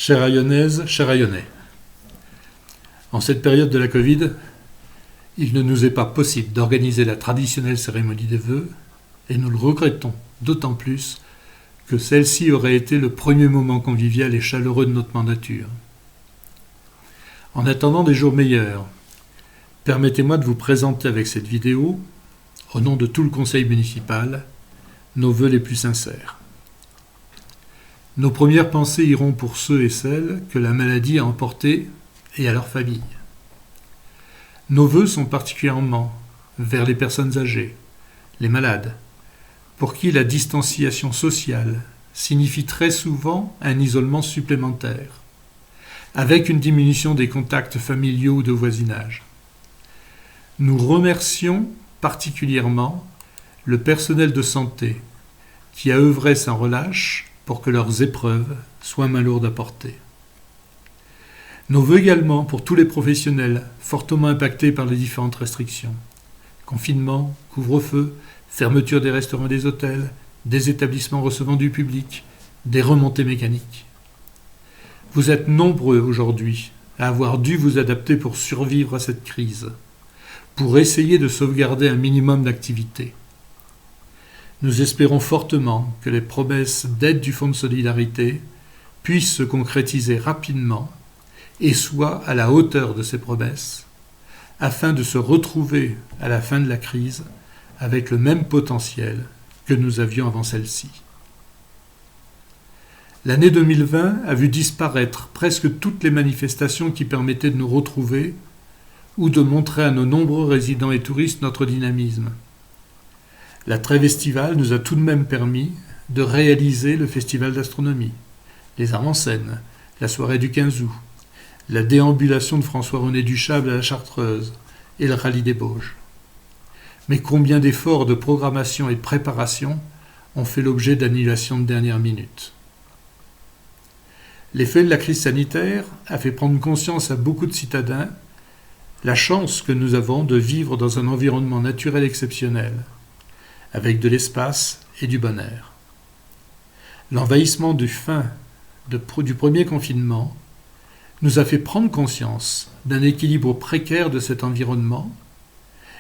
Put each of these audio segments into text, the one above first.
Chère Ayonnaise, cher Ayonnais, en cette période de la Covid, il ne nous est pas possible d'organiser la traditionnelle cérémonie des vœux, et nous le regrettons d'autant plus que celle-ci aurait été le premier moment convivial et chaleureux de notre mandature. En attendant des jours meilleurs, permettez-moi de vous présenter avec cette vidéo, au nom de tout le conseil municipal, nos vœux les plus sincères. Nos premières pensées iront pour ceux et celles que la maladie a emportés et à leurs familles. Nos vœux sont particulièrement vers les personnes âgées, les malades, pour qui la distanciation sociale signifie très souvent un isolement supplémentaire, avec une diminution des contacts familiaux ou de voisinage. Nous remercions particulièrement le personnel de santé qui a œuvré sans relâche pour que leurs épreuves soient moins lourdes à porter. Nos vœux également pour tous les professionnels fortement impactés par les différentes restrictions. Confinement, couvre-feu, fermeture des restaurants et des hôtels, des établissements recevant du public, des remontées mécaniques. Vous êtes nombreux aujourd'hui à avoir dû vous adapter pour survivre à cette crise, pour essayer de sauvegarder un minimum d'activité. Nous espérons fortement que les promesses d'aide du Fonds de solidarité puissent se concrétiser rapidement et soient à la hauteur de ces promesses, afin de se retrouver à la fin de la crise avec le même potentiel que nous avions avant celle-ci. L'année 2020 a vu disparaître presque toutes les manifestations qui permettaient de nous retrouver ou de montrer à nos nombreux résidents et touristes notre dynamisme. La trêve estivale nous a tout de même permis de réaliser le festival d'astronomie, les arts en scène, la soirée du 15 août, la déambulation de François-René Duchâble à la Chartreuse et le rallye des Bauges. Mais combien d'efforts de programmation et de préparation ont fait l'objet d'annulations de dernière minute. L'effet de la crise sanitaire a fait prendre conscience à beaucoup de citadins la chance que nous avons de vivre dans un environnement naturel exceptionnel, avec de l'espace et du bon air. L'envahissement du premier confinement nous a fait prendre conscience d'un équilibre précaire de cet environnement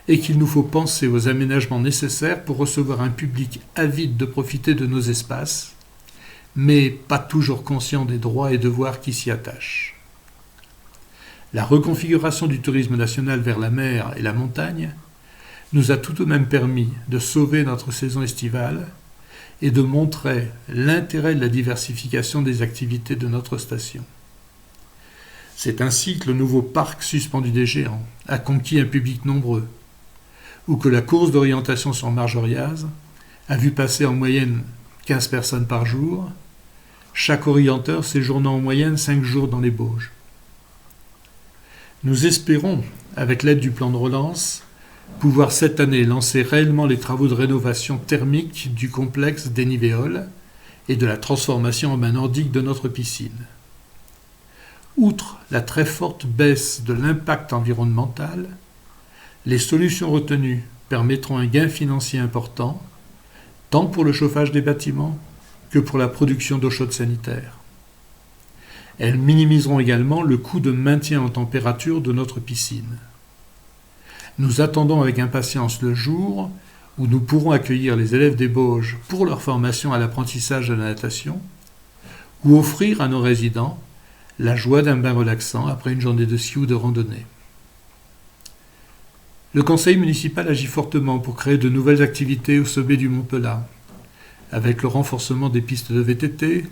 et qu'il nous faut penser aux aménagements nécessaires pour recevoir un public avide de profiter de nos espaces, mais pas toujours conscient des droits et devoirs qui s'y attachent. La reconfiguration du tourisme national vers la mer et la montagne nous a tout de même permis de sauver notre saison estivale et de montrer l'intérêt de la diversification des activités de notre station. C'est ainsi que le nouveau parc suspendu des Géants a conquis un public nombreux, ou que la course d'orientation sur Marjoriaz a vu passer en moyenne 15 personnes par jour, chaque orienteur séjournant en moyenne 5 jours dans les Bauges. Nous espérons, avec l'aide du plan de relance, pouvoir cette année lancer réellement les travaux de rénovation thermique du complexe d'Enivéole et de la transformation en bain nordique de notre piscine. Outre la très forte baisse de l'impact environnemental, les solutions retenues permettront un gain financier important, tant pour le chauffage des bâtiments que pour la production d'eau chaude sanitaire. Elles minimiseront également le coût de maintien en température de notre piscine. Nous attendons avec impatience le jour où nous pourrons accueillir les élèves des Bauges pour leur formation à l'apprentissage de la natation ou offrir à nos résidents la joie d'un bain relaxant après une journée de ski ou de randonnée. Le conseil municipal agit fortement pour créer de nouvelles activités au sommet du Mont Pelat, avec le renforcement des pistes de VTT,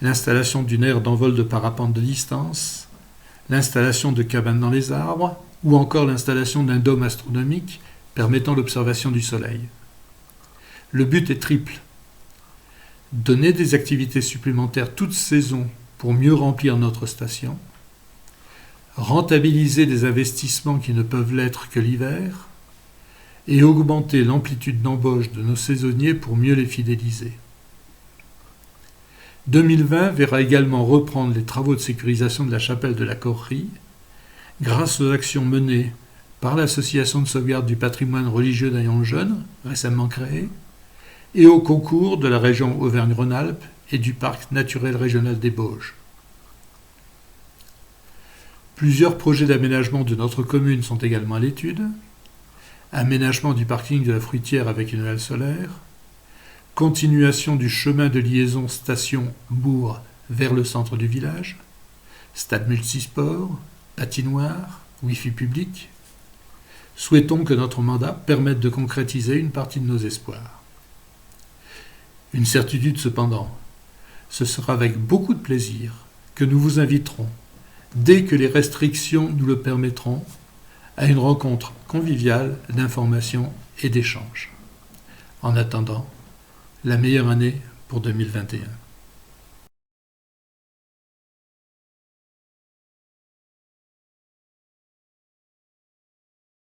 l'installation d'une aire d'envol de parapente de distance, l'installation de cabanes dans les arbres, ou encore l'installation d'un dôme astronomique permettant l'observation du Soleil. Le but est triple. Donner des activités supplémentaires toute saison pour mieux remplir notre station, rentabiliser des investissements qui ne peuvent l'être que l'hiver, et augmenter l'amplitude d'embauche de nos saisonniers pour mieux les fidéliser. 2020 verra également reprendre les travaux de sécurisation de la chapelle de la Correrie, grâce aux actions menées par l'Association de sauvegarde du patrimoine religieux d'Aillon-le-Jeune, récemment créée, et au concours de la région Auvergne-Rhône-Alpes et du parc naturel régional des Bauges. Plusieurs projets d'aménagement de notre commune sont également à l'étude. Aménagement du parking de la Fruitière avec une halle solaire. Continuation du chemin de liaison station-bourg vers le centre du village. Stade multisport, patinoire, Wi-Fi public. Souhaitons que notre mandat permette de concrétiser une partie de nos espoirs. Une certitude cependant, ce sera avec beaucoup de plaisir que nous vous inviterons, dès que les restrictions nous le permettront, à une rencontre conviviale d'information et d'échange. En attendant, la meilleure année pour 2021.